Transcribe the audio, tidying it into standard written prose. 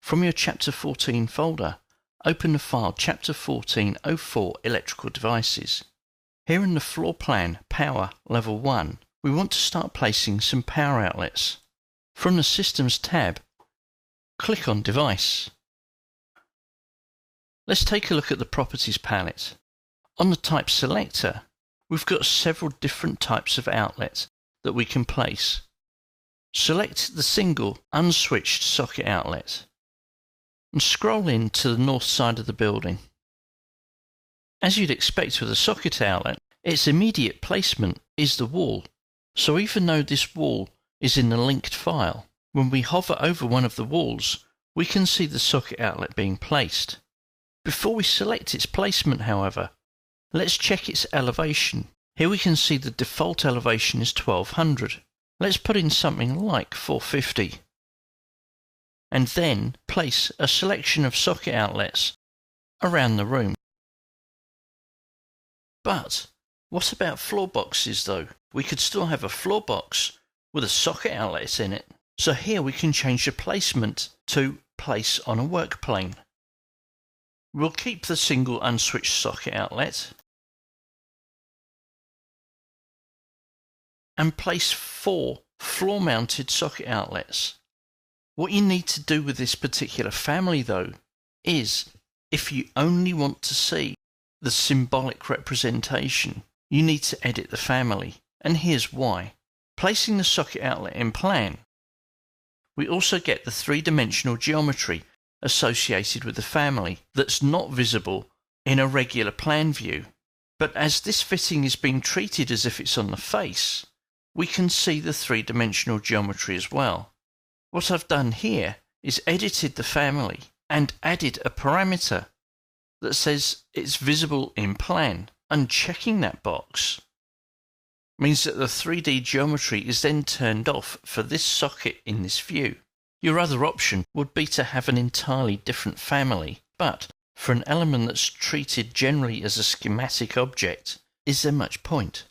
From your Chapter 14 folder, open the file Chapter 1404 Electrical Devices. Here in the Floor Plan Power Level 1, we want to start placing some power outlets. From the Systems tab, click on Device. Let's take a look at the Properties palette. On the Type selector, we've got several different types of outlets that we can place. Select the single unswitched socket outlet and scroll in to the north side of the building. As you'd expect with a socket outlet, its immediate placement is the wall. So even though this wall is in the linked file, when we hover over one of the walls, we can see the socket outlet being placed. Before we select its placement, however, let's check its elevation. Here we can see the default elevation is 1200. Let's put in something like 450. And then place a selection of socket outlets around the room. But what about floor boxes though? We could still have a floor box with a socket outlet in it. So here we can change the placement to place on a work plane. We'll keep the single unswitched socket outlet and place 4 floor-mounted socket outlets. What you need to do with this particular family though is, if you only want to see the symbolic representation, you need to edit the family, and here's why. Placing the socket outlet in plan, we also get the 3-dimensional geometry associated with the family that's not visible in a regular plan view. But as this fitting is being treated as if it's on the face, we can see the 3-dimensional geometry as well. What I've done here is edited the family and added a parameter that says it's visible in plan. Unchecking that box means that the 3D geometry is then turned off for this socket in this view. Your other option would be to have an entirely different family, but for an element that's treated generally as a schematic object, is there much point?